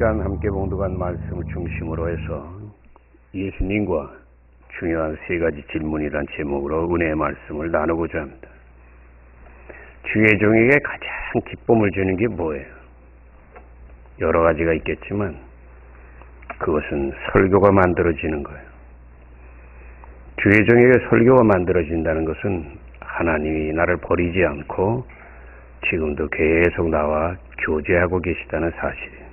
시간 함께 봉독한 말씀을 중심으로 해서 예수님과 중요한 세 가지 질문이란 제목으로 은혜의 말씀을 나누고자 합니다. 주의 종에게 가장 기쁨을 주는 게 뭐예요? 여러 가지가 있겠지만 그것은 설교가 만들어지는 거예요. 주의 종에게 설교가 만들어진다는 것은 하나님이 나를 버리지 않고 지금도 계속 나와 교제하고 계시다는 사실이에요.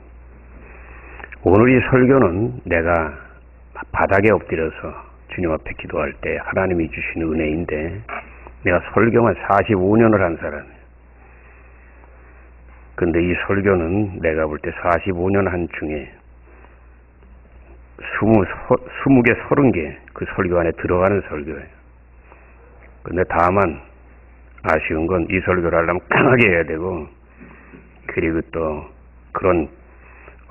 오늘 이 설교는 내가 바닥에 엎드려서 주님 앞에 기도할 때 하나님이 주시는 은혜인데 내가 설교만 45년을 한 사람이에요. 근데 이 설교는 내가 볼 때 45년 한 중에 20개, 30개 그 설교 안에 들어가는 설교예요. 근데 다만 아쉬운 건 이 설교를 하려면 강하게 해야 되고 그리고 또 그런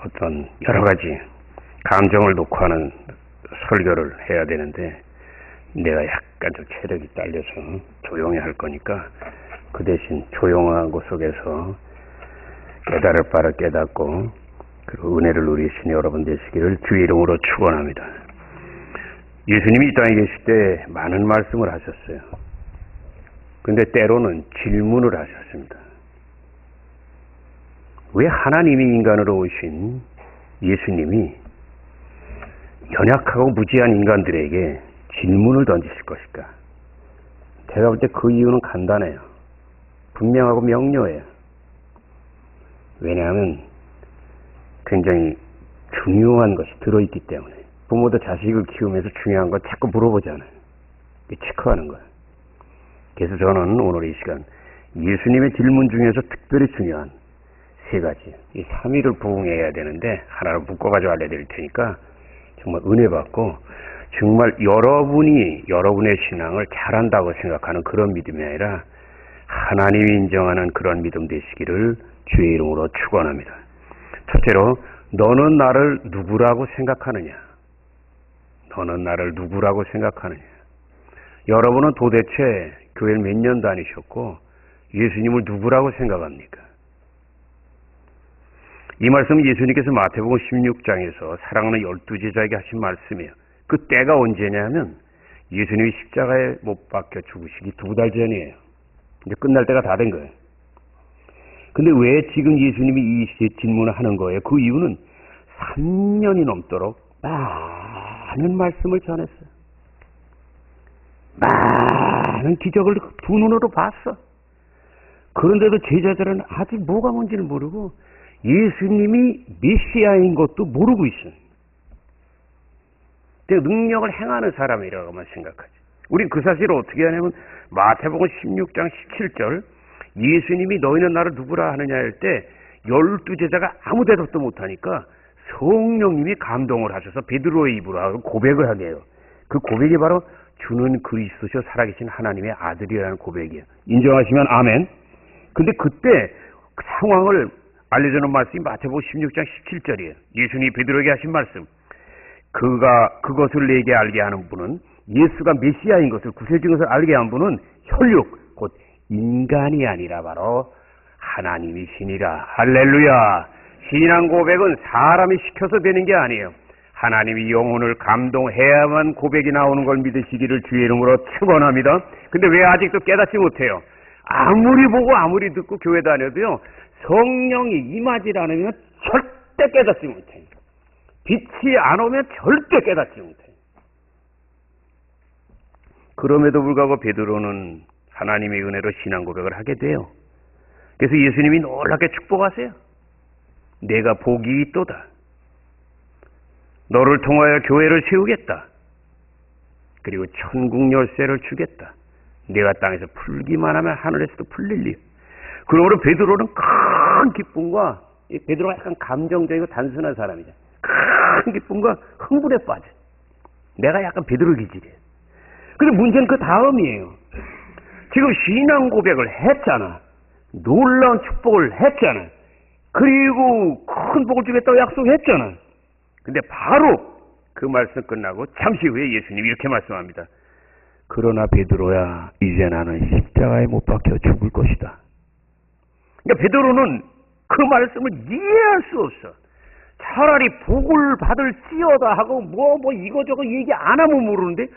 어떤 여러 가지 감정을 놓고 하는 설교를 해야 되는데 내가 약간 좀 체력이 딸려서 조용히 할 거니까 그 대신 조용한 곳 속에서 깨달을 바를 깨닫고 그리고 은혜를 누리시는 여러분 되시기를 주의 이름으로 축원합니다. 예수님이 이 땅에 계실 때 많은 말씀을 하셨어요. 근데 때로는 질문을 하셨습니다. 왜 하나님이 인간으로 오신 예수님이 연약하고 무지한 인간들에게 질문을 던지실 것일까? 제가 볼 때 그 이유는 간단해요. 분명하고 명료해요. 왜냐하면 굉장히 중요한 것이 들어있기 때문에. 부모도 자식을 키우면서 중요한 걸 자꾸 물어보잖아요. 체크하는 거예요. 그래서 저는 오늘 이 시간 예수님의 질문 중에서 특별히 중요한 세 가지, 이 3위를 부응해야 되는데 하나를 묶어가지고 알려드릴 테니까 정말 은혜 받고 정말 여러분이 여러분의 신앙을 잘한다고 생각하는 그런 믿음이 아니라 하나님이 인정하는 그런 믿음 되시기를 주의 이름으로 축원합니다. 첫째로 너는 나를 누구라고 생각하느냐? 너는 나를 누구라고 생각하느냐? 여러분은 도대체 교회를 몇 년 다니셨고 예수님을 누구라고 생각합니까? 이 말씀은 예수님께서 마태복음 16장에서 사랑하는 12제자에게 하신 말씀이에요. 그 때가 언제냐면 예수님이 십자가에 못 박혀 죽으시기 2달 전이에요. 이제 끝날 때가 다 된 거예요. 근데 왜 지금 예수님이 이 질문을 하는 거예요? 그 이유는 3년이 넘도록 많은 말씀을 전했어요. 많은 기적을 두 눈으로 봤어. 그런데도 제자들은 아직 뭐가 뭔지를 모르고 예수님이 메시아인 것도 모르고 있어요. 능력을 행하는 사람이라고만 생각하지. 우린 그 사실을 어떻게 하냐면 마태복음 16장 17절 예수님이 너희는 나를 누구라 하느냐 할 때 12제자가 아무 대답도 못하니까 성령님이 감동을 하셔서 베드로의 입으로 고백을 하게 해요. 그 고백이 바로 주는 그리스도시요 살아계신 하나님의 아들이라는 고백이에요. 인정하시면 아멘. 근데 그때 그 상황을 알려주는 말씀이 마태복음 16장 17절이에요. 예수님이 베드로에게 하신 말씀. 그것을 내게 알게 하는 분은 예수가 메시아인 것을 구세주인 것을 알게 한 분은 혈육 곧 인간이 아니라 바로 하나님이시니라. 할렐루야. 신앙 고백은 사람이 시켜서 되는 게 아니에요. 하나님이 영혼을 감동해야만 고백이 나오는 걸 믿으시기를 주의 이름으로 축원합니다. 근데 왜 아직도 깨닫지 못해요? 아무리 보고 아무리 듣고 교회 다녀도요. 성령이 임하지 않으면 절대 깨닫지 못해요. 빛이 안 오면 절대 깨닫지 못해요. 그럼에도 불구하고 베드로는 하나님의 은혜로 신앙 고백을 하게 돼요. 그래서 예수님이 놀랍게 축복하세요. 내가 복이 있도다. 너를 통하여 교회를 세우겠다. 그리고 천국 열쇠를 주겠다. 내가 땅에서 풀기만 하면 하늘에서도 풀릴리. 그러므로 베드로는 큰 기쁨과, 베드로가 약간 감정적이고 단순한 사람이죠. 큰 기쁨과 흥분에 빠져. 내가 약간 베드로 기질이에요. 근데 문제는 그 다음이에요. 지금 신앙 고백을 했잖아. 놀라운 축복을 했잖아. 그리고 큰 복을 주겠다고 약속했잖아. 근데 바로 그 말씀 끝나고 잠시 후에 예수님이 이렇게 말씀합니다. 그러나 베드로야, 이제 나는 십자가에 못 박혀 죽을 것이다. 그러니까 베드로는 그 말씀을 이해할 수 없어. 차라리 복을 받을지어다 하고 뭐 이거저거 얘기 안 하면 모르는데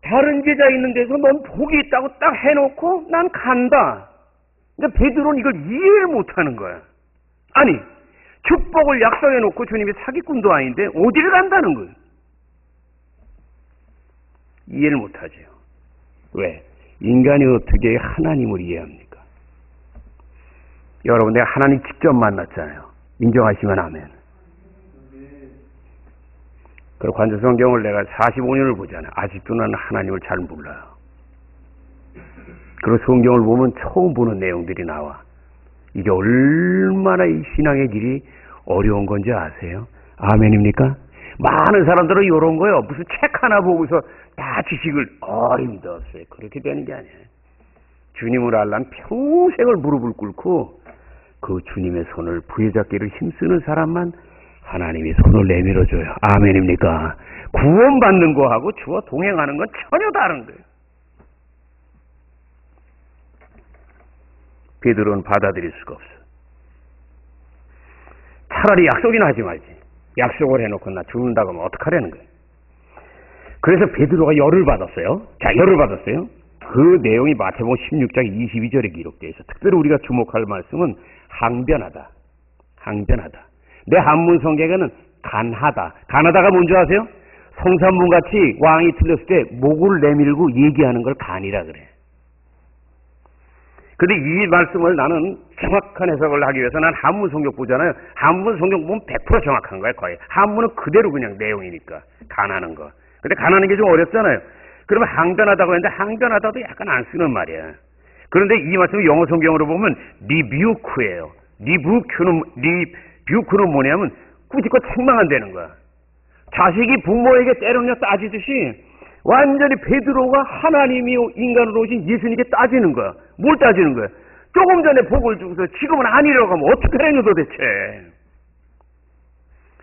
다른 제자 있는 데서 넌 복이 있다고 딱 해놓고 난 간다. 그러니까 베드로는 이걸 이해를 못하는 거야. 아니 축복을 약속해놓고 주님이 사기꾼도 아닌데 어디를 간다는 거예요. 이해를 못하죠. 왜? 인간이 어떻게 하나님을 이해합니까? 여러분 내가 하나님 직접 만났잖아요. 인정하시면 아멘. 그리고 관저성경을 내가 45년을 보잖아요. 아직도 나는 하나님을 잘 몰라요. 그리고 성경을 보면 처음 보는 내용들이 나와. 이게 얼마나 이 신앙의 길이 어려운 건지 아세요? 아멘입니까? 많은 사람들은 이런 거요. 무슨 책 하나 보고서 다 지식을 힘들었어요. 그렇게 되는 게 아니에요. 주님을 알려면 평생을 무릎을 꿇고 그 주님의 손을 부여잡기를 힘쓰는 사람만 하나님이 손을 내밀어줘요. 아멘입니까? 구원받는 거하고 주와 동행하는 건 전혀 다른 거예요. 베드로는 받아들일 수가 없어. 차라리 약속이나 하지 말지. 약속을 해놓고 나 죽는다고 하면 어떡하라는 거예요. 그래서 베드로가 열을 받았어요. 자, 열을 받았어요. 그 내용이 마태복음 16장 22절에 기록되어 있어. 특별히 우리가 주목할 말씀은 항변하다. 항변하다. 내 한문 성경에는 간하다. 간하다가 뭔지 아세요? 성산문같이 왕이 틀렸을 때 목을 내밀고 얘기하는 걸 간이라 그래. 근데 이 말씀을 나는 정확한 해석을 하기 위해서 난 한문 성경 보잖아요. 한문 성경 보면 100% 정확한 거야, 거의. 한문은 그대로 그냥 내용이니까. 간하는 거. 근데 간하는 게 좀 어렵잖아요. 그러면 항변하다고 했는데 항변하다도 약간 안 쓰는 말이야. 그런데 이 말씀은 영어 성경으로 보면 리뷰크예요. 리뷰크는 뭐냐면 꾸짖고 책망한다는 거야. 자식이 부모에게 때로냐 따지듯이 완전히 베드로가 하나님이요 인간으로 오신 예수님께 따지는 거야. 뭘 따지는 거야? 조금 전에 복을 주고서 지금은 아니라고 하면 어떡하려냐 도대체.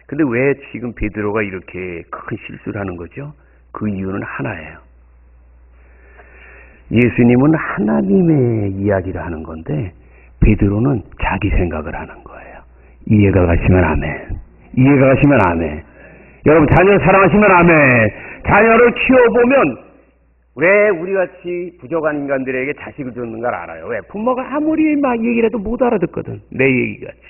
근데 왜 지금 베드로가 이렇게 큰 실수를 하는 거죠? 그 이유는 하나예요. 예수님은 하나님의 이야기를 하는 건데 베드로는 자기 생각을 하는 거예요. 이해가 가시면 아멘. 이해가 가시면 아멘. 여러분 자녀 사랑하시면 아멘. 자녀를 키워보면 왜 우리같이 부족한 인간들에게 자식을 줬는 걸 알아요. 왜? 부모가 아무리 막 얘기를 해도 못 알아듣거든. 내 얘기같이.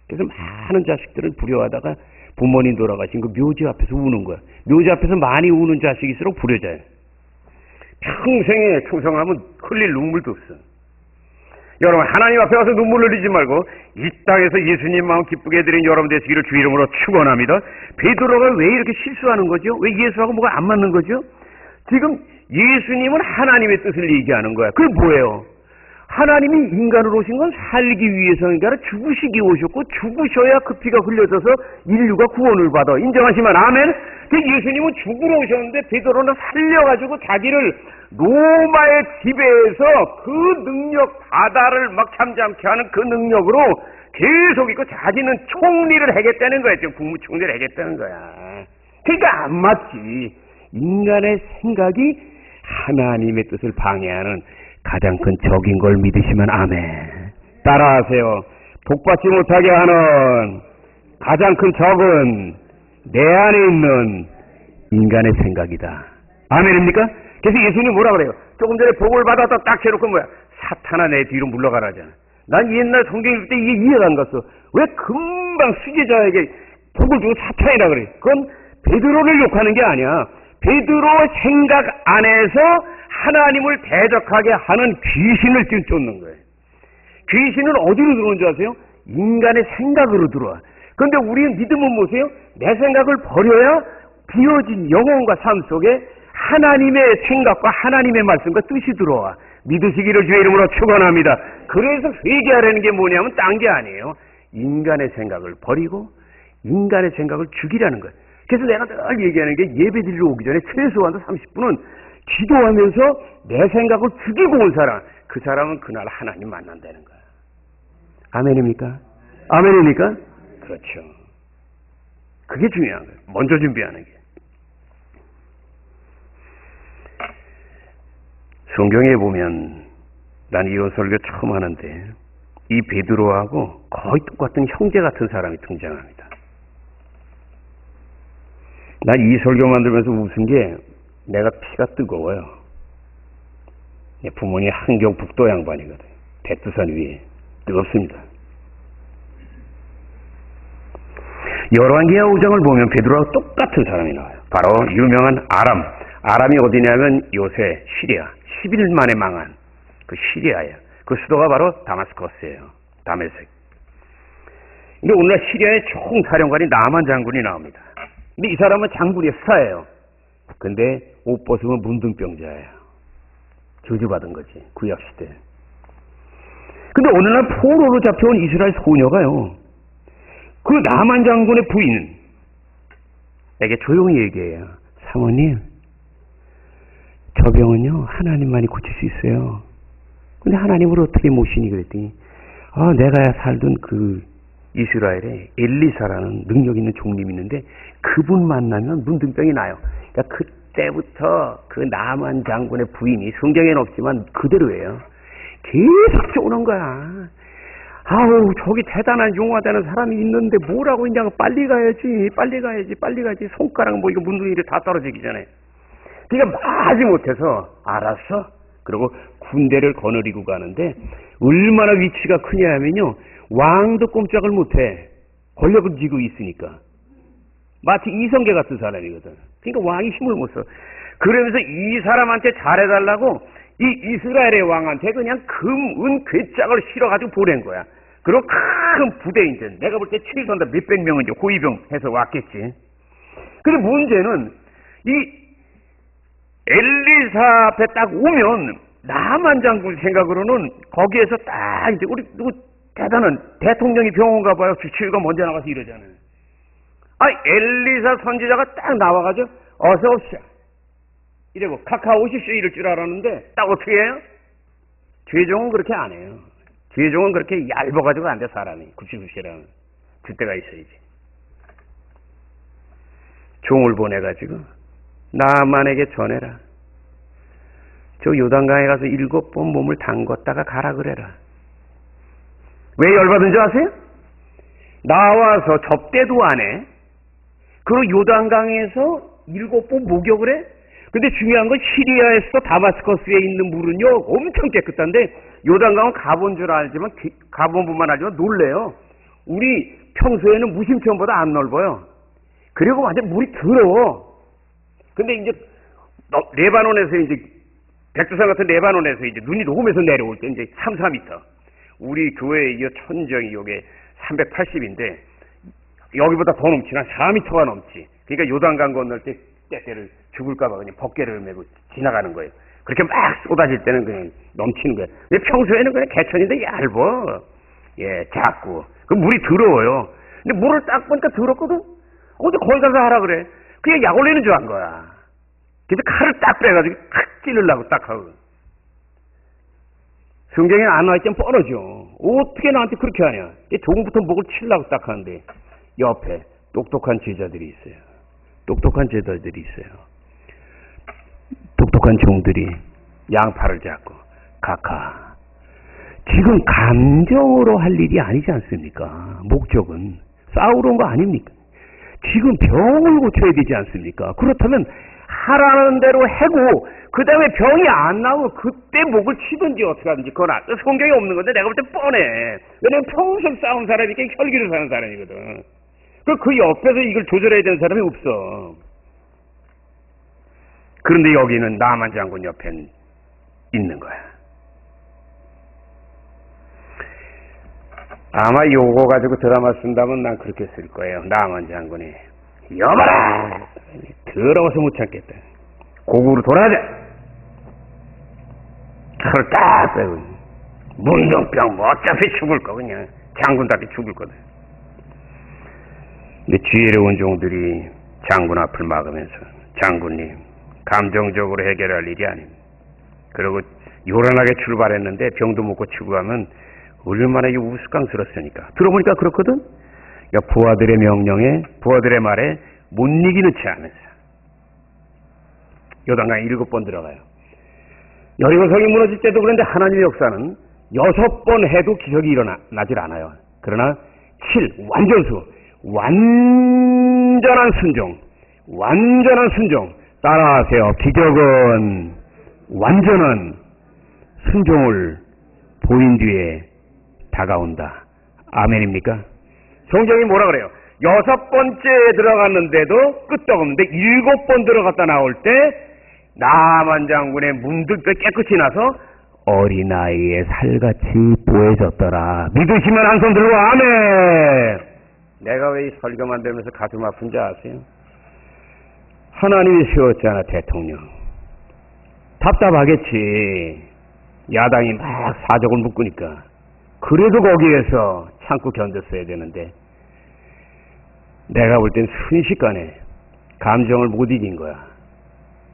그래서 많은 자식들을 부려하다가 부모님 돌아가신 그 묘지 앞에서 우는 거야. 묘지 앞에서 많이 우는 자식일수록 부려져요. 평생에 충성하면 흘릴 눈물도 없어. 여러분 하나님 앞에 와서 눈물 흘리지 말고 이 땅에서 예수님 마음 기쁘게 해드린 여러분 되시기를 주 이름으로 축원합니다. 베드로가 왜 이렇게 실수하는 거죠? 왜 예수하고 뭐가 안 맞는 거죠? 지금 예수님은 하나님의 뜻을 얘기하는 거야. 그게 뭐예요? 하나님이 인간으로 오신 건 살기 위해서인가 아니라 죽으시기 오셨고 죽으셔야 그 피가 흘려져서 인류가 구원을 받아. 인정하시면 아멘. 예수님은 죽으러 오셨는데 베드로는 살려가지고 자기를 로마의 지배에서 그 능력 바다를 막 잠잠케 하는 그 능력으로 계속 있고 자기는 총리를 하겠다는 거야. 지금 국무총리를 하겠다는 거야. 그러니까 안 맞지. 인간의 생각이 하나님의 뜻을 방해하는 가장 큰 적인 걸 믿으시면 아멘. 따라하세요. 복받지 못하게 하는 가장 큰 적은 내 안에 있는 인간의 생각이다. 아멘입니까? 그래서 예수님이 뭐라 그래요? 조금 전에 복을 받았다 딱 해놓고 뭐야? 사탄아 내 뒤로 물러가라잖아. 난 옛날 성경 읽을 때 이게 이해가 안 갔어. 왜 금방 수제자에게 복을 주고 사탄이라 그래? 그건 베드로를 욕하는 게 아니야. 베드로의 생각 안에서 하나님을 대적하게 하는 귀신을 지금 쫓는 거예요. 귀신은 어디로 들어오는 줄 아세요? 인간의 생각으로 들어와. 그런데 우리는 믿음은 뭐세요? 내 생각을 버려야 비워진 영혼과 삶 속에 하나님의 생각과 하나님의 말씀과 뜻이 들어와. 믿으시기를 주의 이름으로 축원합니다. 그래서 회개하라는 게 뭐냐면 딴 게 아니에요. 인간의 생각을 버리고 인간의 생각을 죽이라는 거예요. 그래서 내가 늘 얘기하는 게 예배 드리러 오기 전에 최소한 30분은 기도하면서 내 생각을 죽이고 온 사람, 그 사람은 그날 하나님 만난다는 거야. 아멘입니까? 아멘입니까? 그렇죠. 그게 중요한 거예요. 먼저 준비하는 게. 성경에 보면 난 이런 설교 처음 하는데 이 베드로하고 거의 똑같은 형제 같은 사람이 등장합니다. 난 이 설교 만들면서 웃은 게 내가 피가 뜨거워요. 부모님 한경 북도 양반이거든. 백두산 위에. 뜨겁습니다. 열왕기하 5장을 보면 베드로와 똑같은 사람이 나와요. 바로 유명한 아람. 아람이 어디냐면 요새 시리아. 11일 만에 망한 그 시리아예요. 그 수도가 바로 다마스커스예요. 다메섹. 근데 오늘날 시리아의 총사령관이 나만 장군이 나옵니다. 근데 이 사람은 장군의 스타예요. 근데 옷 벗으면 문둥병자예요. 저주받은 거지. 구약시대. 근데 오늘날 포로로 잡혀온 이스라엘 소녀가요. 그 나만 장군의 부인에게 조용히 얘기해요. 사모님, 저 병은요 하나님만이 고칠 수 있어요. 근데 하나님을 어떻게 모시니 그랬더니 내가 살던 그 이스라엘에 엘리사라는 능력 있는 종님이 있는데 그분 만나면 문둥병이 나요. 그러니까 그때부터 그 나만 장군의 부인이 성경에는 없지만 그대로예요. 계속 쪼는 거야. 아우 저기 대단한 용화되는 사람이 있는데 뭐라고 있냐고 빨리 가야지 손가락 뭐 이거 문둥이를 다 떨어지기 전에. 그러니까 마지 못해서 알았어. 그리고 군대를 거느리고 가는데 얼마나 위치가 크냐 하면요. 왕도 꼼짝을 못해. 권력을 쥐고 있으니까. 마치 이성계 같은 사람이거든. 그러니까 왕이 힘을 못 써. 그러면서 이 사람한테 잘해달라고 이 이스라엘의 왕한테 그냥 금, 은, 괴짝을 실어가지고 보낸 거야. 그리고 큰 부대 이제 내가 볼 때 최소한 몇백 명은 이제 호위병 해서 왔겠지. 근데 문제는 이 엘리사 앞에 딱 오면 나만 장군 생각으로는 거기에서 딱 이제 우리 누구 대단한 대통령이 병원 가봐요. 주치의가 먼저 나가서 이러잖아요. 엘리사 선지자가 딱 나와가지고 어서 오십시오. 이러고 카카오 오십시오 이럴 줄 알았는데 딱 어떻게 해요? 죄종은 그렇게 안 해요. 죄종은 그렇게 얇아가지고 안 돼 사람이. 굽시굽시라는 그때가 있어야지. 종을 보내가지고 나만에게 전해라. 저 요단강에 가서 7번 몸을 담궜다가 가라 그래라. 왜 열받은지 아세요? 나와서 접대도 안 해. 그리고 요단강에서 7번 목욕을 해. 근데 중요한 건 시리아에서 다마스커스에 있는 물은요 엄청 깨끗한데 요단강은 가본 줄 알지만 가본 분만 알지만 놀래요. 우리 평소에는 무심천보다 안 넓어요. 그리고 완전 물이 더러워. 근데 이제 레바논에서 이제 백두산 같은 레바논에서 이제 눈이 녹으면서 내려올 때 이제 3, 4m. 우리 교회의 이 천정이 요게 380인데 여기보다 더 넘지. 한 4m가 넘지. 그러니까 요단강 건널 때 때때를 죽을까봐 그냥 벗개를 메고 지나가는 거예요. 그렇게 막 쏟아질 때는 그냥 넘치는 거예요. 근데 평소에는 그냥 개천인데 얇어. 예, 작고. 그 물이 더러워요. 근데 물을 딱 보니까 더럽거든? 근데 거기 가서 하라 그래. 그냥 약 올리는 줄 안 거야. 그래서 칼을 딱 빼가지고 탁 찌르려고 딱 하고. 성경에 안 나와있지만 뻔하죠. 어떻게 나한테 그렇게 하냐. 조금부터 목을 치려고 딱 하는데 옆에 똑똑한 제자들이 있어요. 똑똑한 제자들이 있어요. 똑똑한 종들이 양팔을 잡고 카카. 지금 감정으로 할 일이 아니지 않습니까? 목적은 싸우러 온 거 아닙니까? 지금 병을 고쳐야 되지 않습니까? 그렇다면 하라는 대로 해고 그 다음에 병이 안 나오면 그때 목을 치든지 어떻게 하든지 그건 성경에 없는 건데 내가 볼 때 뻔해. 왜냐면 평생 싸운 사람이니까 혈기를 사는 사람이거든. 그 옆에서 이걸 조절해야 되는 사람이 없어. 그런데 여기는 나만 장군 옆엔 있는 거야. 아마 요거 가지고 드라마 쓴다면 난 그렇게 쓸 거예요. 나만 장군이 여봐라! 더러워서 못 참겠다. 고국으로 돌아가자! 칼을 딱 빼고 문둥병 뭐 어차피 죽을 거 그냥 장군답게 죽을 거다. 근데 지혜로운 종들이 장군 앞을 막으면서 장군님 감정적으로 해결할 일이 아닙니다. 그리고 요란하게 출발했는데 병도 못 고치고 가면 얼마나 우스꽝스럽습니까? 들어보니까 그렇거든? 그러니까 부하들의 명령에 부하들의 말에 못 이기는 채 하면서 요단강에 7번 들어가요. 여리고성이 무너질 때도 그런데 하나님의 역사는 6번 해도 기적이 일어나질 않아요. 그러나 7 완전수 완전한 순종 완전한 순종. 따라하세요. 기적은 완전한 순종을 보인 뒤에 다가온다. 아멘입니까? 성경이 뭐라 그래요? 6번째에 들어갔는데도 끄떡없는데 7번 들어갔다 나올 때 나만 장군의 문득 깨끗이 나서 어린아이의 살같이 보여졌더라. 믿으시면 한 손 들고 아멘. 내가 왜 이 설교만 들으면서 가슴 아픈지 아세요? 하나님이 세웠잖아, 대통령. 답답하겠지. 야당이 막 사족을 묶으니까. 그래도 거기에서 참고 견뎠어야 되는데 내가 볼 땐 순식간에 감정을 못 이긴 거야.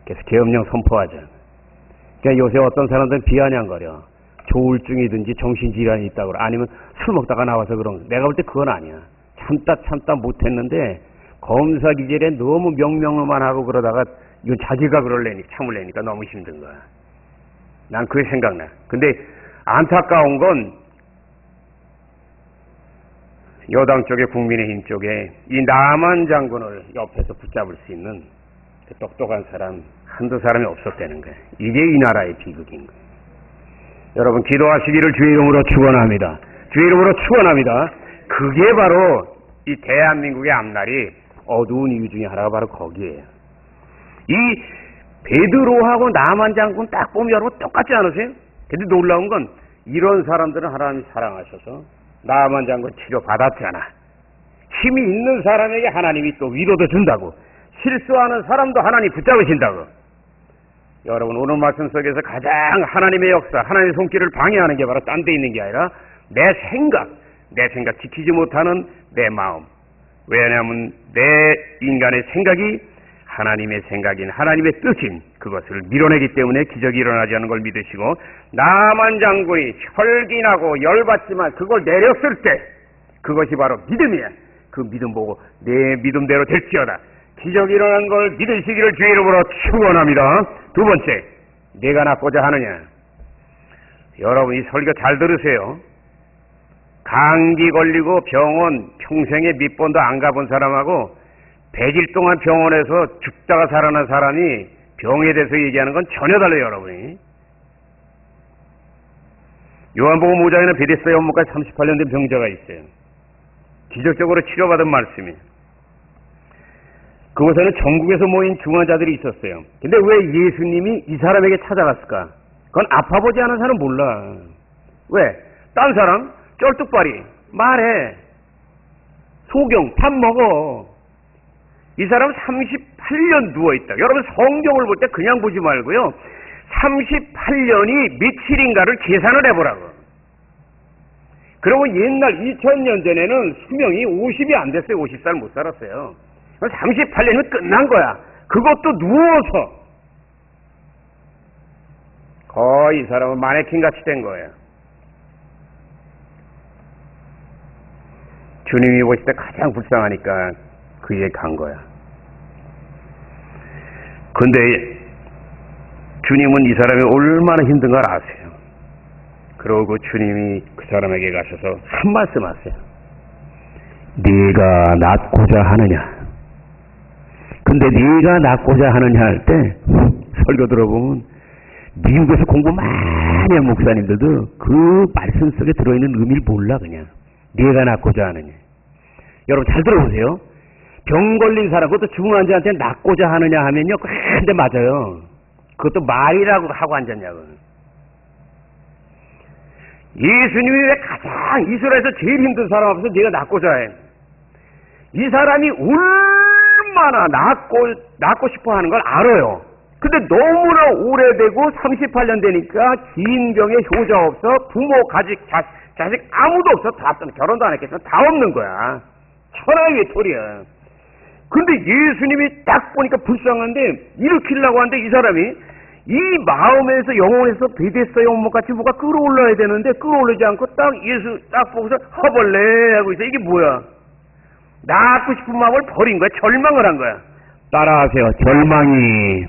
그래서 계엄령 선포하자. 그러니까 요새 어떤 사람들은 비아냥거려. 조울증이든지 정신질환이 있다고 그래. 아니면 술 먹다가 나와서 그런 거. 내가 볼 때 그건 아니야. 참다 못했는데 검사 기절에 너무 명령어만 하고 그러다가 이건 자기가 참으려니까 너무 힘든 거야. 난 그게 생각나. 근데 안타까운 건 여당 쪽에 국민의힘 쪽에 이 남한 장군을 옆에서 붙잡을 수 있는 그 똑똑한 사람 한두 사람이 없었다는 거야. 이게 이 나라의 비극인 거예요. 여러분 기도하시기를 주의 이름으로 축원합니다. 주의 이름으로 축원합니다. 그게 바로 이 대한민국의 앞날이 어두운 이유 중에 하나가 바로 거기에요. 이 베드로하고 남한 장군 딱 보면 여러분 똑같지 않으세요? 근데 놀라운 건 이런 사람들은 하나님이 사랑하셔서 남한 장군 치료 받았잖아. 힘이 있는 사람에게 하나님이 또 위로도 준다고. 실수하는 사람도 하나님 붙잡으신다고. 여러분 오늘 말씀 속에서 가장 하나님의 역사, 하나님의 손길을 방해하는 게 바로 딴 데 있는 게 아니라 내 생각 지키지 못하는 내 마음. 왜냐하면 내 인간의 생각이 하나님의 생각인 하나님의 뜻인 그것을 밀어내기 때문에 기적이 일어나지 않는 걸 믿으시고 남한 장군이 혈기나고 열받지만 그걸 내렸을 때 그것이 바로 믿음이야. 그 믿음 보고 내 믿음대로 될지어다. 기적이 일어난 걸 믿으시기를 주의 이름으로 축원합니다. 두 번째, 내가 낫고자 하느냐. 여러분 이 설교 잘 들으세요. 감기 걸리고 병원 평생에 몇 번도 안 가본 사람하고 100일 동안 병원에서 죽다가 살아난 사람이 병에 대해서 얘기하는 건 전혀 달라요, 여러분이. 요한복음 5장에는 베데스다 연못까지 38년 된 병자가 있어요. 기적적으로 치료받은 말씀이에요. 그곳에는 전국에서 모인 중환자들이 있었어요. 근데 왜 예수님이 이 사람에게 찾아갔을까? 그건 아파보지 않은 사람은 몰라. 왜? 딴 사람 쩔뚝발이 말해. 소경 밥 먹어. 이 사람은 38년 누워있다. 여러분 성경을 볼 때 그냥 보지 말고요. 38년이 며칠인가를 계산을 해보라고. 그러면 옛날 2000년 전에는 수명이 50이 안 됐어요. 50살 못 살았어요. 38년이면 끝난 거야. 그것도 누워서. 거의 이 사람은 마네킹 같이 된 거예요. 주님이 보실 때 가장 불쌍하니까 그에게 간 거야. 근데 주님은 이 사람이 얼마나 힘든 걸 아세요. 그러고 주님이 그 사람에게 가셔서 한 말씀 하세요. 네가 낫고자 하느냐. 근데 네가 낫고자 하느냐 할 때 설교 들어보면 미국에서 공부 많이 한 목사님들도 그 말씀 속에 들어있는 의미를 몰라 그냥. 네가 낫고자 하느냐. 여러분 잘 들어보세요. 병 걸린 사람, 그것도 중환자한테 낫고자 하느냐 하면요. 근데 맞아요. 그것도 말이라고 하고 앉았냐고. 예수님이 왜 가장 이스라엘에서 제일 힘든 사람 앞에서 네가 낫고자 해. 이 사람이 얼마나 낫고 싶어 하는 걸 알아요. 근데 너무나 오래되고 38년 되니까 긴 병에 효자 없어. 부모, 자식 아무도 없어. 다 결혼도 안 했겠어. 다 없는 거야. 천하의 외톨이야. 근데 예수님이 딱 보니까 불쌍한데 일으키려고 하는데 이 사람이 이 마음에서 영혼에서 베데스다 연못같이 뭐가 끌어올라야 되는데 끌어올리지 않고 딱 예수 딱 보고서 허벌레 하고 있어. 이게 뭐야? 낳고 싶은 마음을 버린 거야. 절망을 한 거야. 따라하세요. 절망이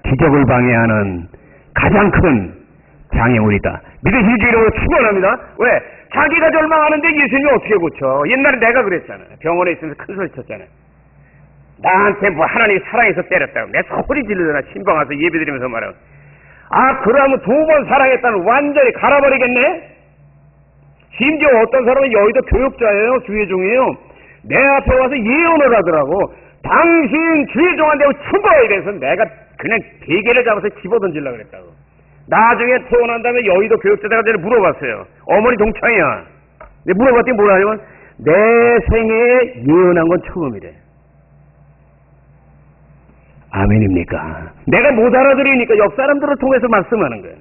기적을 방해하는 가장 큰 장애물이다. 믿으실 줄 이름으로 축원합니다. 왜? 자기가 절망하는데 예수님이 어떻게 고쳐? 옛날에 내가 그랬잖아. 병원에 있으면서 큰 소리 쳤잖아. 나한테 뭐 하나님이 사랑해서 때렸다고 내 소리 지르더라. 신방 와서 예배드리면서 말하고. 아, 그러면 2번 사랑했다는 완전히 갈아버리겠네? 심지어 어떤 사람은 여의도 교육자예요. 주의종이에요. 내 앞에 와서 예언을 하더라고. 당신 주의종한테 죽어야 돼서 내가 그냥 베개를 잡아서 집어던지려고 그랬다고. 나중에 태어난 다음에 여의도 교육자가 전에 물어봤어요. 어머니 동창이야. 근데 물어봤더니 뭐라 하냐면 내 생애에 예언한 건 처음이래. 아멘입니까? 내가 못 알아들으니까 옆 사람들을 통해서 말씀하는 거예요.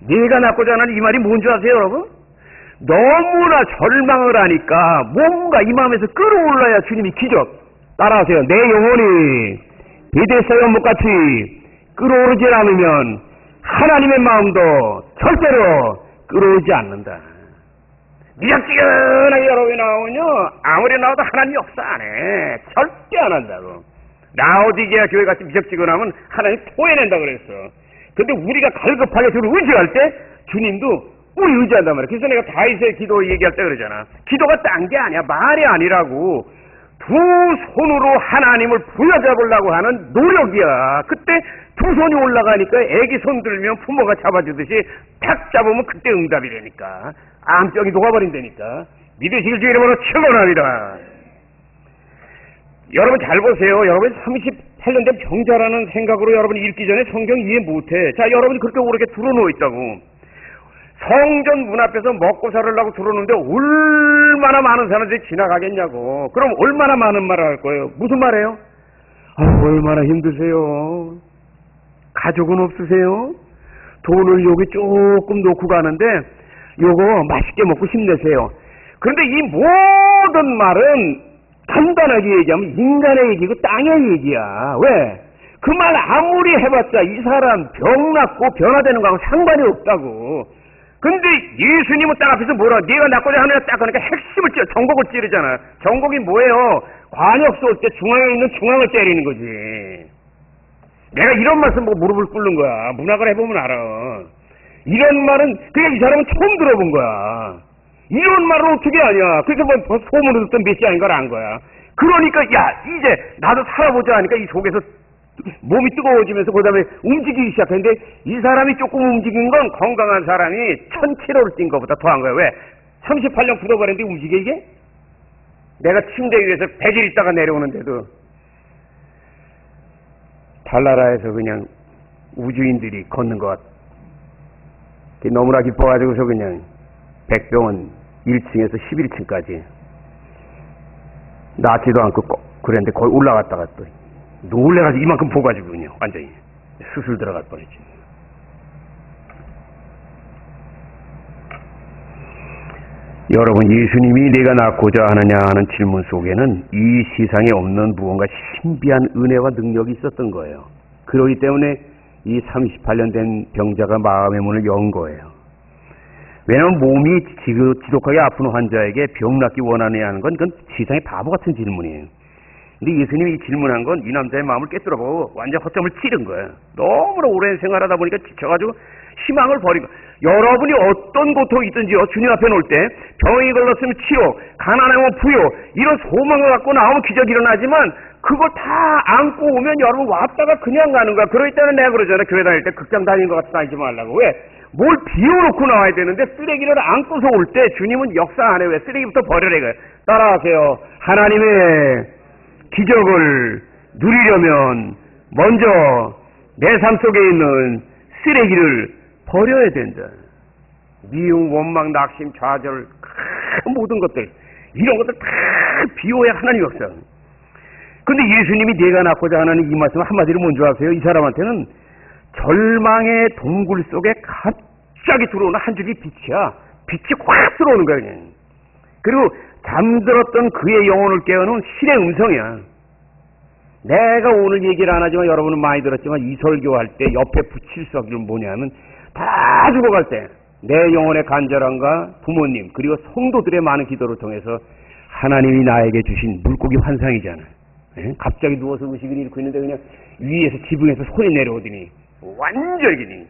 네가 낳고자 하는 이 말이 뭔지 아세요, 여러분? 너무나 절망을 하니까 뭔가 이 마음에서 끌어올라야 주님이 기적. 따라하세요. 내 영혼이 베데스다 연못같이 끌어오르지 않으면 하나님의 마음도 절대로 끌어오지 않는다. 미적지근하게 여러분이 나오면요, 아무리 나와도 하나님 역사 안 해. 절대 안 한다고. 라오디게아 교회같이 미적지근하면 하나님 토해낸다 그랬어. 근데 우리가 갈급하게 주를 의지할 때 주님도 우리 의지한단 말이야. 그래서 내가 다윗의 기도 얘기할 때 그러잖아. 기도가 딴 게 아니야. 말이 아니라고. 두 손으로 하나님을 부여잡으려고 하는 노력이야. 그때 두 손이 올라가니까 애기 손 들면 부모가 잡아주듯이 탁 잡으면 그때 응답이라니까. 암병이 녹아버린다니까. 믿으시길 주의 이름으로 축원합니다. 여러분 잘 보세요. 여러분 38년 된 병자라는 생각으로 여러분이 읽기 전에 성경 이해 못해. 자, 여러분이 그렇게 오르게 들어놓여 있다고. 성전 문 앞에서 먹고 살으려고 들어오는데 얼마나 많은 사람들이 지나가겠냐고. 그럼 얼마나 많은 말을 할 거예요? 무슨 말이에요? 아, 얼마나 힘드세요? 가족은 없으세요? 돈을 여기 조금 놓고 가는데 요거 맛있게 먹고 힘내세요. 그런데 이 모든 말은 간단하게 얘기하면 인간의 얘기고 땅의 얘기야. 왜? 그 말 아무리 해봤자 이 사람 병 낫고 변화되는 거하고 상관이 없다고. 근데 예수님은 딱 앞에서 뭐라, 네가 낳고자 하느냐 딱 하니까 핵심을 찌르, 전곡을 찌르잖아. 전곡이 뭐예요? 관역소 올 때 중앙에 있는 중앙을 때리는 거지. 내가 이런 말씀 보고 무릎을 꿇는 거야. 문학을 해보면 알아. 이런 말은 그냥 이 사람은 처음 들어본 거야. 이런 말은 어떻게 하냐. 그래서 뭐 소문을 듣던 메시아인 걸 안 거야. 그러니까 야, 이제 나도 살아보자 하니까 이 속에서 몸이 뜨거워지면서 그 다음에 움직이기 시작했는데 이 사람이 조금 움직인 건 건강한 사람이 1000km를 뛴 것보다 더한 거야. 왜? 38년 굳어버렸는데 움직여 이게? 내가 침대 위에서 100일 있다가 내려오는데도 달나라에서 그냥 우주인들이 걷는 것 같아. 너무나 기뻐가지고서 그냥 백병원 1층에서 11층까지 낫지도 않고 그랬는데 거의 올라갔다가 또 놀래가지고 이만큼 보가지고 그냥 완전히 수술 들어갈 뻔했지. 여러분, 예수님이 내가 낳고자 하느냐 하는 질문 속에는 이 세상에 없는 무언가 신비한 은혜와 능력이 있었던 거예요. 그렇기 때문에 이 38년 된 병자가 마음의 문을 연 거예요. 왜냐하면 몸이 지독하게 아픈 환자에게 병 낫기 원하느냐 하는 건 그건 세상의 바보 같은 질문이에요. 근데 예수님이 질문한 건 이 남자의 마음을 깨뜨려보고 완전 허점을 찌른 거예요. 너무나 오랜 생활하다 보니까 지쳐가지고 희망을 버린 거예요. 여러분이 어떤 고통이 있든지요, 주님 앞에 놓을 때 병이 걸렸으면 치료, 가난하면 부요, 이런 소망을 갖고 나오면 기적이 일어나지만 그걸 다 안고 오면 여러분 왔다가 그냥 가는 거야. 그러기 때문에 내가 그러잖아. 교회 다닐 때 극장 다니는 것 같이 다니지 말라고. 왜? 뭘 비워놓고 나와야 되는데 쓰레기를 안고서 올 때 주님은 역사 안 해. 왜? 쓰레기부터 버려라 이거야. 따라하세요. 하나님의 기적을 누리려면 먼저 내 삶 속에 있는 쓰레기를 버려야 된다. 미움, 원망, 낙심, 좌절, 모든 것들, 이런 것들 다 비워야 하나님 역사. 근데 예수님이 내가 낳고자 하는 이 말씀 한마디로 뭔지 아세요? 이 사람한테는 절망의 동굴 속에 갑자기 들어오는 한 줄기 빛이야. 빛이 확 들어오는 거야 그냥. 그리고 잠들었던 그의 영혼을 깨우는 신의 음성이야. 내가 오늘 얘기를 안 하지만 여러분은 많이 들었지만 이 설교할 때 옆에 붙일 수 없는 뭐냐면 다 죽어갈 때 내 영혼의 간절함과 부모님 그리고 성도들의 많은 기도를 통해서 하나님이 나에게 주신 물고기 환상이잖아. 예? 갑자기 누워서 의식을 잃고 있는데 그냥 위에서 지붕에서 손이 내려오더니 완전히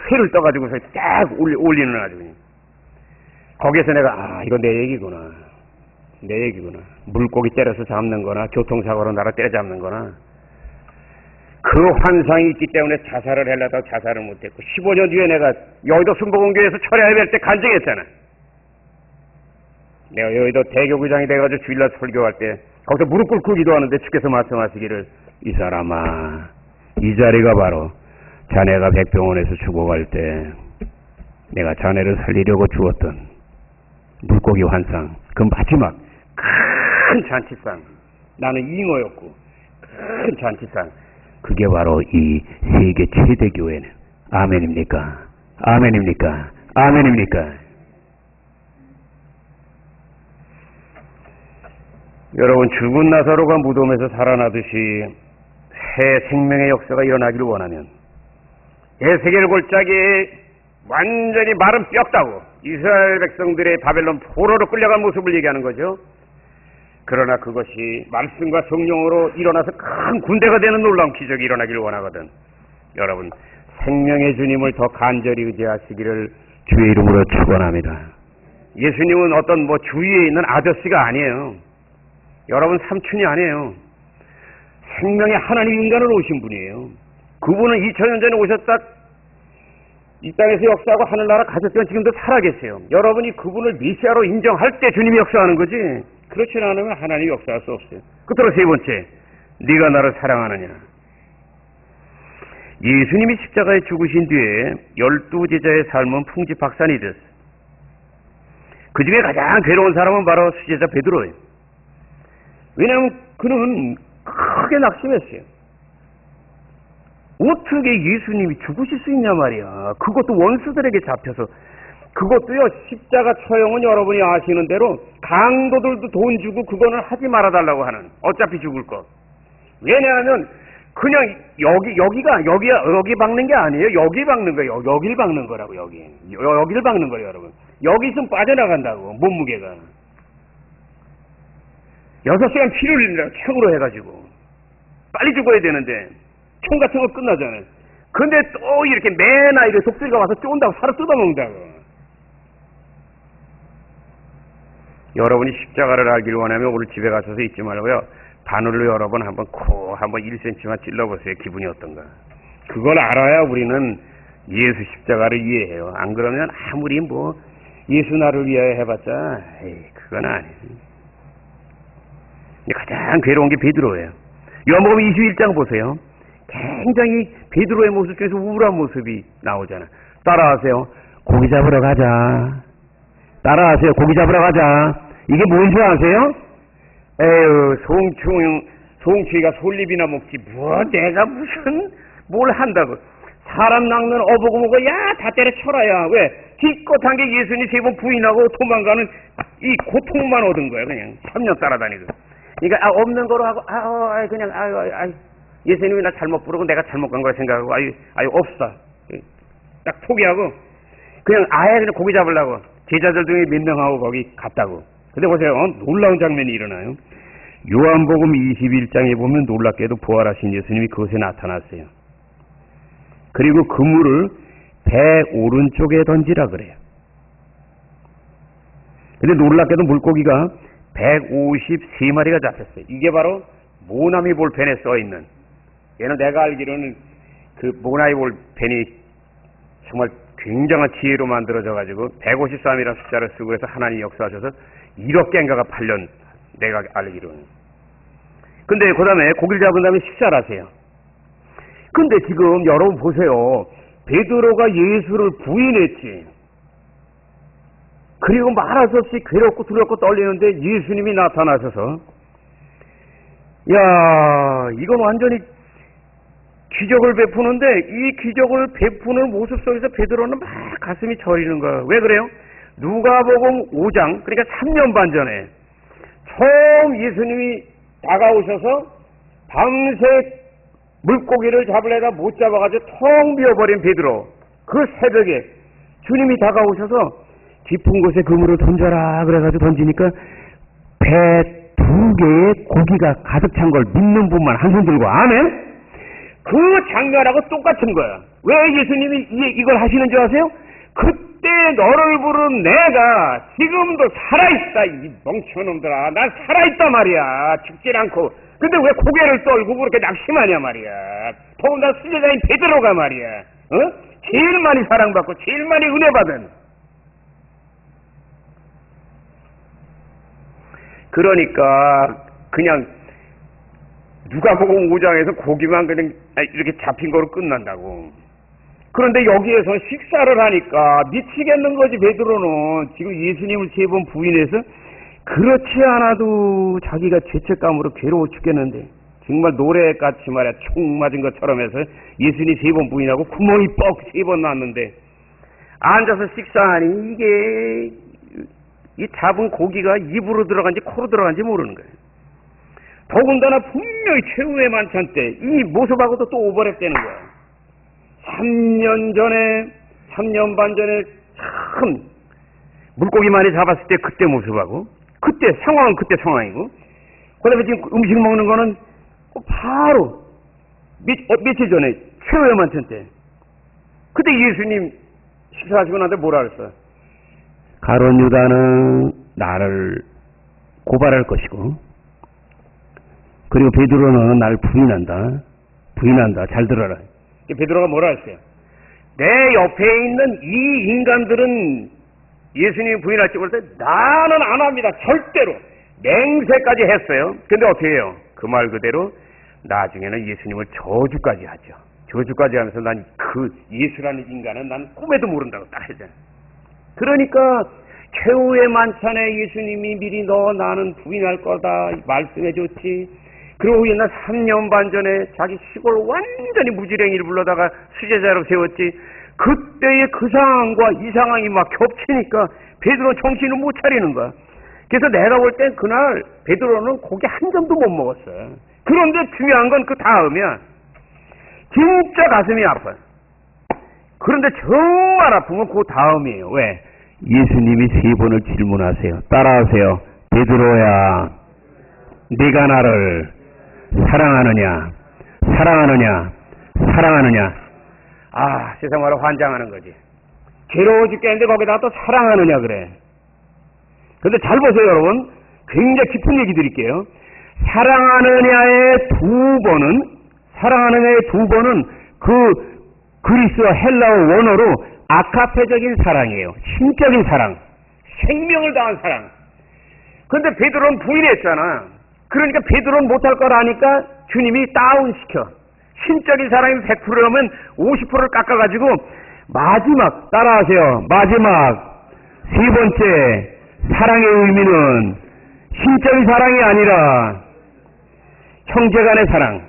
회를 떠가지고서 딱 올리는 아주 그냥. 거기에서 내가 이건 내 얘기구나. 내 얘기구나. 물고기 때려서 잡는 거나 교통사고로 나를 때려잡는 거나 그 환상이 있기 때문에 자살을 하려다가 자살을 못했고 15년 뒤에 내가 여의도 순복음교회에서 철야예배할 때 간증했잖아. 내가 여의도 대교구장이 돼가지고 주일날 설교할 때 거기서 무릎 꿇고 기도하는데 주께서 말씀하시기를 이 사람아 이 자리가 바로 자네가 백병원에서 죽어갈 때 내가 자네를 살리려고 주었던 물고기 환상 그 마지막 큰 잔치상 나는 잉어였고 큰 잔치상 그게 바로 이 세계 최대 교회는 아멘입니까? 아멘입니까? 아멘입니까? 여러분 죽은 나사로가 무덤에서 살아나듯이 새 생명의 역사가 일어나기를 원하면 에스겔 골짜기에 완전히 마른 뼈다고 이스라엘 백성들의 바벨론 포로로 끌려간 모습을 얘기하는 거죠. 그러나 그것이 말씀과 성령으로 일어나서 큰 군대가 되는 놀라운 기적이 일어나기를 원하거든. 여러분 생명의 주님을 더 간절히 의지하시기를 주의 이름으로 축원합니다. 예수님은 어떤 주위에 있는 아저씨가 아니에요. 여러분 삼촌이 아니에요. 생명의 하나님 인간으로 오신 분이에요. 그분은 2000년 전에 오셨다 이 땅에서 역사하고 하늘나라 가셨지만 지금도 살아계세요. 여러분이 그분을 메시아로 인정할 때 주님이 역사하는 거지 그렇지 않으면 하나님이 역사할 수 없어요. 끝으로 세 번째, 네가 나를 사랑하느냐. 예수님이 십자가에 죽으신 뒤에 12제자의 삶은 풍지박산이듯 그 중에 가장 괴로운 사람은 바로 수제자 베드로예요. 왜냐하면 그는 크게 낙심했어요. 어떻게 예수님이 죽으실 수 있냐 말이야. 그것도 원수들에게 잡혀서. 그것도요 십자가 처형은 여러분이 아시는 대로 강도들도 돈 주고 그거는 하지 말아달라고 하는 어차피 죽을 거. 왜냐하면 그냥 여기 박는 게 아니에요. 여기 박는 거예요. 여기를 박는 거라고. 여기를 박는 거예요 여러분. 여기 있으면 빠져나간다고 몸무게가. 6시간 피를 흘린다고 창으로 해가지고 빨리 죽어야 되는데 총 같은 거 끝나잖아요. 근데 또 이렇게 맨 나이에 독수리가 와서 쫀다고 살을 뜯어먹는다고. 여러분이 십자가를 알기를 원하면 오늘 집에 가셔서 잊지 말고요. 바늘로 여러 번 한번 1cm만 찔러보세요. 기분이 어떤가. 그걸 알아야 우리는 예수 십자가를 이해해요. 안 그러면 아무리 예수 나를 위하여 해봤자 그건 아니에요. 가장 괴로운 게 베드로예요. 요한복음 21장 보세요. 굉장히 베드로의 모습 중에서 우울한 모습이 나오잖아. 따라하세요. 고기 잡으러 가자. 따라하세요. 고기 잡으러 가자. 이게 뭔지 아세요? 에휴, 송추이가 솔잎이나 먹지. 내가 뭘 한다고. 사람 낚는 어보고 뭐고, 다 때려쳐라야. 왜? 기껏 한 게 예수님 3번 부인하고 도망가는 이 고통만 얻은 거야. 그냥 3년 따라다니고. 그러니까, 없는 거로 하고, 그냥, 예수님이 나 잘못 부르고 내가 잘못 간 거라 생각하고, 없어. 딱 포기하고, 그냥 그냥 고기 잡으려고. 제자들 중에 몇 명하고 거기 갔다고. 근데 보세요. 놀라운 장면이 일어나요. 요한복음 21장에 보면 놀랍게도 부활하신 예수님이 그곳에 나타났어요. 그리고 그물을 배 오른쪽에 던지라 그래요. 근데 놀랍게도 물고기가 153마리가 잡혔어요. 이게 바로 모나미 볼펜에 써있는, 얘는 내가 알기로는 그 모나미 볼펜이 정말 굉장한 지혜로 만들어져가지고 153이라는 숫자를 쓰고 해서 하나님 역사하셔서 1억 개인가가 팔년, 내가 알기로는. 근데 그 다음에 고기를 잡은 다음에 식사를 하세요. 근데 지금 여러분 보세요. 베드로가 예수를 부인했지. 그리고 말할 수 없이 괴롭고 두렵고 떨리는데 예수님이 나타나셔서, 이건 완전히 기적을 베푸는데, 이 기적을 베푸는 모습 속에서 베드로는 막 가슴이 저리는 거야. 왜 그래요? 누가복음 5장, 그러니까 3년 반 전에 처음 예수님이 다가오셔서 밤새 물고기를 잡으려다 못 잡아가지고 텅 비어버린 베드로, 그 새벽에 주님이 다가오셔서 깊은 곳에 그물을 던져라 그래가지고 던지니까 배 2개의 고기가 가득 찬 걸 믿는 분만 한 손 들고 아멘? 그 장면하고 똑같은 거야. 왜 예수님이 이걸 하시는 줄 아세요? 그때 너를 부른 내가 지금도 살아있다. 이 멍청한 놈들아, 난 살아있단 말이야. 죽질 않고. 근데 왜 고개를 떨고 그렇게 낙심하냐 말이야. 더군다나 수제자인 베드로가 말이야. 어? 제일 많이 사랑받고 제일 많이 은혜 받은. 그러니까 그냥 누가복음 5장에서 고기만 그냥 이렇게 잡힌 거로 끝난다고. 그런데 여기에서 식사를 하니까 미치겠는 거지. 베드로는 지금 예수님을 3번 부인해서 그렇지 않아도 자기가 죄책감으로 괴로워 죽겠는데 정말 노래같이 말이야 총 맞은 것처럼 해서 예수님 3번 부인하고 구멍이 뻑 3번 났는데 앉아서 식사하니 이게 이 잡은 고기가 입으로 들어간지 코로 들어간지 모르는 거예요. 더군다나 분명히 최후의 만찬 때 이 모습하고도 또 오버랩되는 거예요. 3년 반 전에 참 물고기 많이 잡았을 때 그때 모습하고 그때 상황은 그때 상황이고 그 다음에 지금 음식 먹는 거는 바로 며칠 전에 최후의 만찬 때 그때 예수님 식사하시고 나한테 뭐라 그랬어? 가룟 유다는 나를 고발할 것이고 그리고 베드로는 나를 부인한다. 잘 들어라. 베드로가 뭐라 했어요? 내 옆에 있는 이 인간들은 예수님 부인할지 모를 때 나는 안 합니다. 절대로. 맹세까지 했어요. 근데 어떻게 해요? 그 말 그대로 나중에는 예수님을 저주까지 하죠. 저주까지 하면서 난 그 예수라는 인간은 난 꿈에도 모른다고 딱 하잖아요. 그러니까 최후의 만찬에 예수님이 미리 너 나는 부인할 거다 말씀해 줬지. 그리고 옛날 3년 반 전에 자기 시골 완전히 무지랭이를 불러다가 수제자로 세웠지. 그때의 그 상황과 이 상황이 막 겹치니까 베드로 정신을 못 차리는 거야. 그래서 내가 볼 땐 그날 베드로는 고기 한 점도 못 먹었어요. 그런데 중요한 건 그 다음이야. 진짜 가슴이 아파요. 그런데 정말 아픈 건 그 다음이에요. 왜? 예수님이 3번을 질문하세요. 따라하세요. 베드로야, 네가 나를 사랑하느냐? 아, 세상 말로 환장하는 거지. 괴로워 죽겠는데 거기다가 또 사랑하느냐 그래. 근데 잘 보세요 여러분. 굉장히 깊은 얘기 드릴게요. 사랑하느냐의 두 번은 그 그리스어 헬라어 원어로 아카페적인 사랑이에요. 신적인 사랑. 생명을 다한 사랑. 근데 베드로는 부인했잖아. 그러니까 베드로는 못할 거라니까 주님이 다운시켜. 신적인 사랑이 100%라면 50%를 깎아가지고 마지막 따라하세요. 마지막 3번째 사랑의 의미는 신적인 사랑이 아니라 형제 간의 사랑,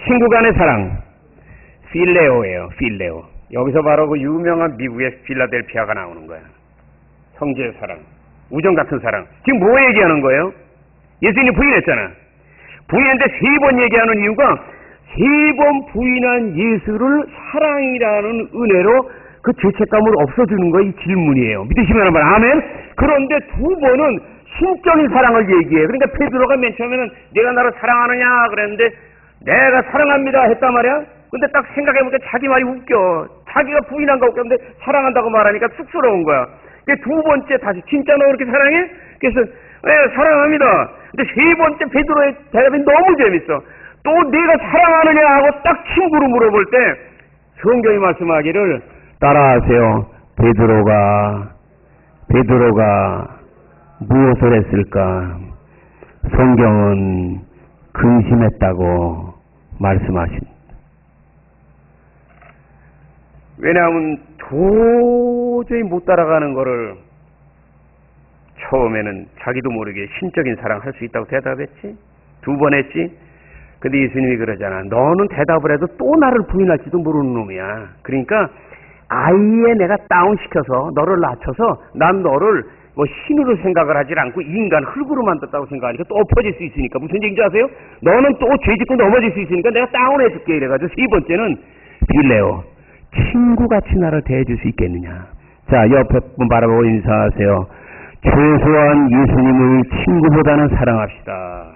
친구 간의 사랑, 필레오예요. 필레오. 여기서 바로 그 유명한 미국의 필라델피아가 나오는 거야. 형제의 사랑, 우정 같은 사랑. 지금 뭐 얘기하는 거예요? 예수님 부인했잖아. 부인했는데 3번 얘기하는 이유가 3번 부인한 예수를 사랑이라는 은혜로 그 죄책감을 없어주는 거 이 질문이에요. 믿으시면 한번 아멘. 그런데 2번은 신적인 사랑을 얘기해요. 그러니까 베드로가 맨 처음에는 내가 나를 사랑하느냐 그랬는데 내가 사랑합니다 했단 말이야. 근데 딱 생각해보니까 자기 말이 웃겨. 자기가 부인한 거 웃겼는데 사랑한다고 말하니까 쑥스러운 거야. 근데 2번째 다시 진짜 너 그렇게 사랑해? 그래서 네 사랑합니다. 근데 3번째 베드로의 대답이 너무 재밌어. 또 네가 사랑하느냐 하고 딱 친구로 물어볼 때 성경이 말씀하기를 따라하세요. 베드로가 무엇을 했을까? 성경은 근심했다고 말씀하십니다. 왜냐하면 도저히 못 따라가는 거를 처음에는 자기도 모르게 신적인 사랑 할 수 있다고 대답했지. 2번 했지. 근데 예수님이 그러잖아. 너는 대답을 해도 또 나를 부인할지도 모르는 놈이야. 그러니까 아예 내가 다운시켜서 너를 낮춰서 난 너를 뭐 신으로 생각을 하지 않고 인간 흙으로 만들었다고 생각하니까 또 엎어질 수 있으니까 무슨 얘기인지 아세요? 너는 또 죄짓고 넘어질 수 있으니까 내가 다운해줄게 이래가지고 3번째는 빌레오. 친구같이 나를 대해줄 수 있겠느냐. 자, 옆에 분 바라보고 인사하세요. 최소한 예수님을 친구보다는 사랑합시다.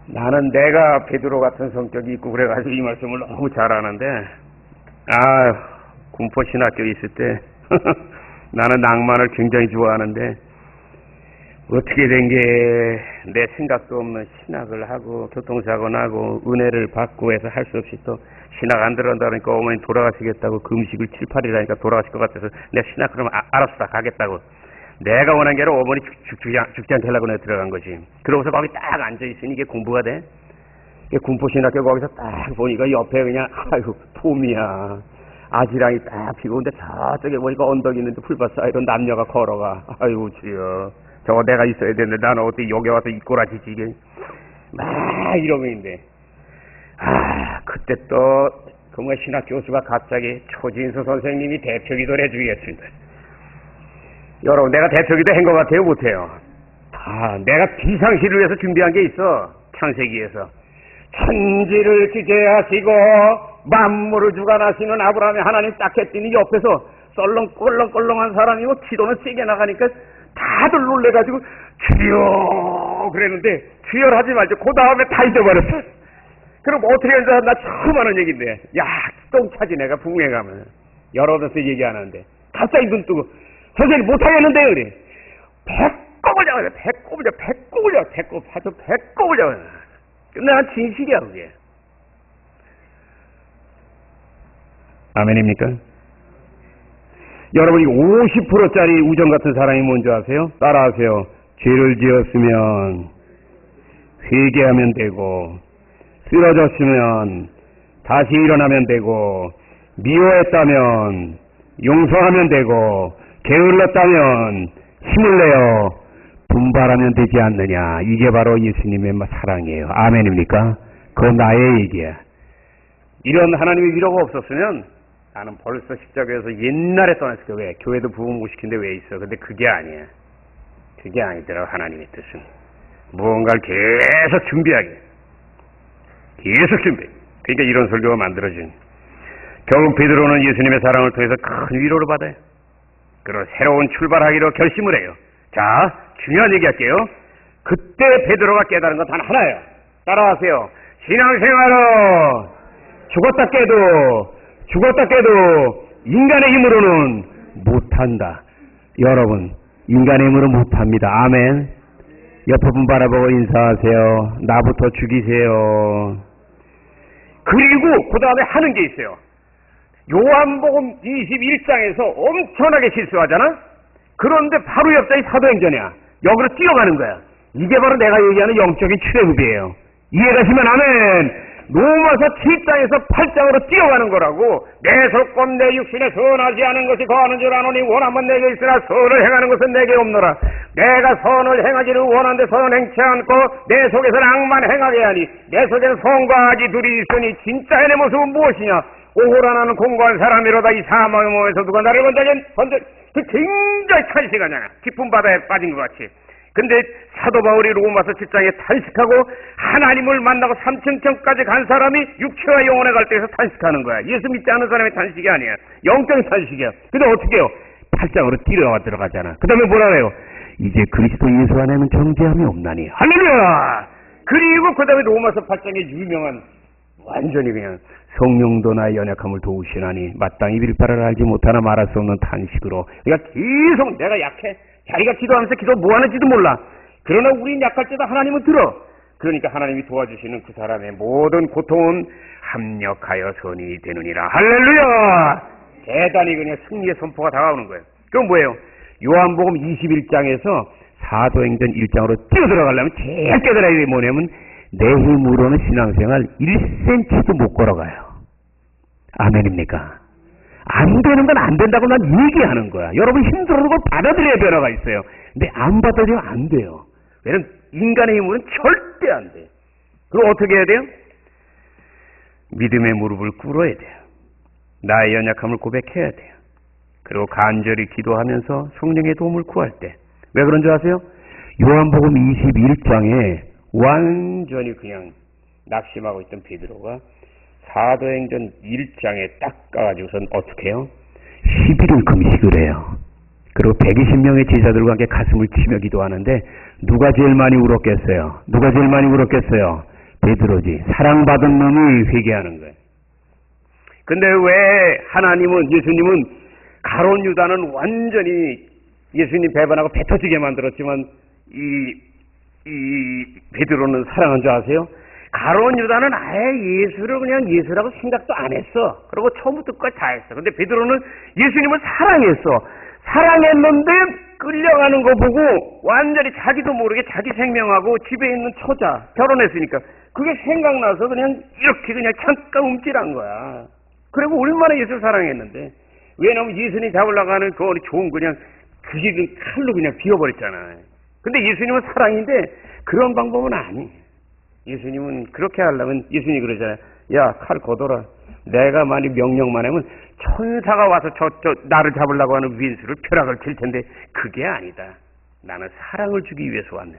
나는 내가 베드로 같은 성격이 있고 그래가지고 이 말씀을 너무 잘하는데 군포 신학교에 있을 때 나는 낭만을 굉장히 좋아하는데 어떻게 된 게 내 생각도 없는 신학을 하고 교통사고 나고 은혜를 받고 해서 할 수 없이 또 신학 안 들어간다 그러니까 어머니 돌아가시겠다고 금식을 7, 8일이라니까 돌아가실 것 같아서 내가 신학 그러면 알았어 다 가겠다고 내가 원한 게 아니라 어머니 죽지 않게 하려고 내가 들어간 거지. 그러고서 거기 딱 앉아있으니 이게 공부가 돼. 군포신학교 거기서 딱 보니까 옆에 그냥 봄이야. 아지랑이 딱 피고 근데 저쪽에 보니까 언덕이 있는데 풀밭 사이로 남녀가 걸어가. 아이고 주여 저거 내가 있어야 되는데 나는 어떻게 여기 와서 이 꼬라지지 이게 막 이러고 있는데 그때 또 그 신학 교수가 갑자기 초진수 선생님이 대표기도를 해주겠습니다. 여러분 내가 대표기도 한 것 같아요 못해요? 내가 비상시를 위해서 준비한 게 있어. 창세기에서 천지를 지배하시고 만물을 주관하시는 아브라함의 하나님 딱 했더니 옆에서 썰렁껄렁껄렁한 사람이 기도는 세게 나가니까 다들 놀래가지고 주여 그랬는데 주여 하지 말죠. 그 다음에 다 잊어버렸어. 그럼 어떻게 하는지 나 처음 하는 얘기인데 똥차지 내가 부흥회 가면 여러분한테 얘기 안 하는데 갑자기 눈 뜨고 선생님 못하겠는데요 그래. 배꼽을 잡아요. 배꼽을 잡아요. 근데 난 진실이야 그게. 아멘입니까? 여러분이 50%짜리 우정 같은 사람이 뭔지 아세요? 따라하세요. 죄를 지었으면 회개하면 되고 쓰러졌으면 다시 일어나면 되고 미워했다면 용서하면 되고 게을렀다면 힘을 내어 분발하면 되지 않느냐. 이게 바로 예수님의 사랑이에요. 아멘입니까? 그건 나의 얘기야. 이런 하나님의 위로가 없었으면 나는 벌써 십자가에서 옛날에 떠났을 거야. 왜? 교회도 부흥 못 시킨데 왜 있어? 근데 그게 아니야. 그게 아니더라고 하나님의 뜻은. 무언가를 계속 준비하게. 계속 준비. 그러니까 이런 설교가 만들어진. 결국 베드로는 예수님의 사랑을 통해서 큰 위로를 받아요. 그리고 새로운 출발하기로 결심을 해요. 자, 중요한 얘기 할게요. 그때 베드로가 깨달은 건 단 하나예요. 따라하세요. 신앙생활은 죽었다 깨도 인간의 힘으로는 못한다. 여러분, 인간의 힘으로 못합니다. 아멘. 옆에 분 바라보고 인사하세요. 나부터 죽이세요. 그리고 그 다음에 하는 게 있어요. 요한복음 21장에서 엄청나게 실수하잖아? 그런데 바로 옆자리 사도행전이야. 여기로 뛰어가는 거야. 이게 바로 내가 얘기하는 영적인 출애굽이에요. 이해가시면 아멘. 로마서 7장에서 8장으로 뛰어가는 거라고. 내 속과 내 육신에 선하지 않은 것이 거하는 줄 아노니 원하면 내게 있으나 선을 행하는 것은 내게 없노라. 내가 선을 행하지를 원하는데 선을 행치 않고 내 속에서는 악만 행하게 하니 내 속에는 선과 악이 둘이 있으니 진짜의 내 모습은 무엇이냐. 오호라 나는 공고한 사람이로다. 이 사망의 몸에서 누가 나를 건져 그 굉장히 탄식하잖아. 깊은 바다에 빠진 것 같이. 근데 사도 바울이 로마서 7장에 탄식하고 하나님을 만나고 삼층천까지 간 사람이 육체와 영혼에 갈 때에서 탄식하는 거야. 예수 믿지 않은 사람의 탄식이 아니야. 영적인 탄식이야. 근데 어떻게 해요? 8장으로 들어가잖아. 그 다음에 뭐라 그래요? 이제 그리스도 예수 안에는 정죄함이 없나니. 할렐루야! 그리고 그 다음에 로마서 8장에 유명한 완전히 그냥 성령도 나의 연약함을 도우시나니 마땅히 빌바를 알지 못하나 말할 수 없는 탄식으로. 그러니까 계속 내가 약해. 자기가 기도하면서 기도 뭐하는지도 몰라. 그러나 우린 약할지도 하나님은 들어. 그러니까 하나님이 도와주시는 그 사람의 모든 고통은 합력하여 선이 되느니라. 할렐루야! 대단히 그냥 승리의 선포가 다가오는 거예요. 그럼 뭐예요? 요한복음 21장에서 사도행전 1장으로 뛰어들어가려면 제일 깨달아야 될 게 뭐냐면 내 힘으로는 신앙생활 1cm도 못 걸어가요. 아멘입니까? 안 되는 건 안 된다고 난 얘기하는 거야. 여러분 힘들어도 그걸 받아들여야 변화가 있어요. 근데 안 받아들이면 안 돼요. 왜냐면 인간의 힘으로는 절대 안 돼. 그럼 어떻게 해야 돼요? 믿음의 무릎을 꿇어야 돼요. 나의 연약함을 고백해야 돼요. 그리고 간절히 기도하면서 성령의 도움을 구할 때. 왜 그런 줄 아세요? 요한복음 21장에 완전히 그냥 낙심하고 있던 베드로가 사도행전 1장에 딱 가가지고선 어떻게 해요? 10일을 금식을 해요. 그리고 120명의 제자들과 함께 가슴을 치며 기도하는데 누가 제일 많이 울었겠어요? 누가 제일 많이 울었겠어요? 베드로지. 사랑받은 놈이 회개하는 거예요. 근데 왜 하나님은, 예수님은 가룟 유다는 완전히 예수님 배반하고 배 터지게 만들었지만 이 베드로는 사랑한 줄 아세요? 가룟 유다는 아예 예수를 그냥 예수라고 생각도 안 했어. 그리고 처음부터 끝까지 다 했어. 근데 베드로는 예수님을 사랑했어. 사랑했는데 끌려가는 거 보고 완전히 자기도 모르게 자기 생명하고 집에 있는 처자 결혼했으니까 그게 생각나서 그냥 이렇게 그냥 잠깐 움찔한 거야. 그리고 얼마나 예수를 사랑했는데, 왜냐면 예수님 잡으려고 하는 그 좋은 그냥 그게 칼로 그냥 비워버렸잖아. 근데 예수님은 사랑인데 그런 방법은 아니에요. 예수님은 그렇게 하려면 예수님이 그러잖아요. 야, 칼 걷어라. 내가 만약 명령만 하면 천사가 와서 나를 잡으려고 하는 윈수를 벼락을 칠 텐데 그게 아니다. 나는 사랑을 주기 위해서 왔네.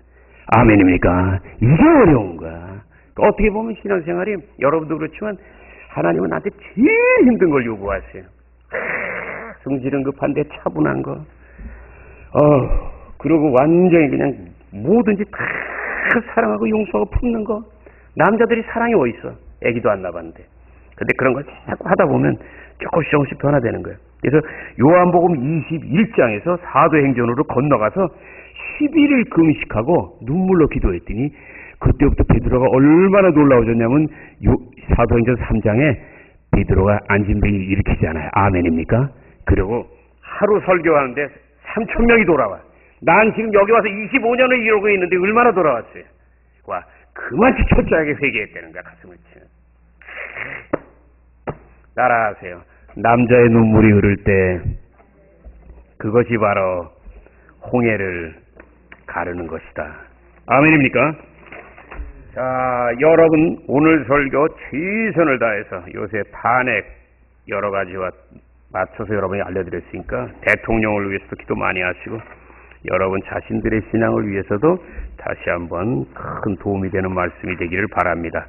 아멘입니까? 이게 어려운 거야. 어떻게 보면 신앙생활이 여러분도 그렇지만 하나님은 나한테 제일 힘든 걸 요구하세요. 성질은 급한데 차분한 거. 그리고 완전히 그냥 뭐든지 다 사랑하고 용서하고 품는 거. 남자들이 사랑이 어딨어? 애기도 안 낳았는데. 근데 그런 걸 자꾸 하다 보면 조금씩 변화되는 거예요. 그래서 요한복음 21장에서 사도행전으로 건너가서 11일 금식하고 눈물로 기도했더니 그때부터 베드로가 얼마나 놀라워졌냐면 사도행전 3장에 베드로가 안진뱅이를 일으키잖아요. 아멘입니까? 그리고 하루 설교하는데 3,000명이 돌아와. 난 지금 여기 와서 25년을 이러고 있는데 얼마나 돌아왔어요. 와, 그만치 철저하게 회개했다는 거야. 가슴을 치는. 따라하세요. 남자의 눈물이 흐를 때 그것이 바로 홍해를 가르는 것이다. 아멘입니까? 자, 여러분 오늘 설교 최선을 다해서 요새 반액 여러 가지와 맞춰서 여러분이 알려드렸으니까 대통령을 위해서도 기도 많이 하시고 여러분 자신들의 신앙을 위해서도 다시 한번 큰 도움이 되는 말씀이 되기를 바랍니다.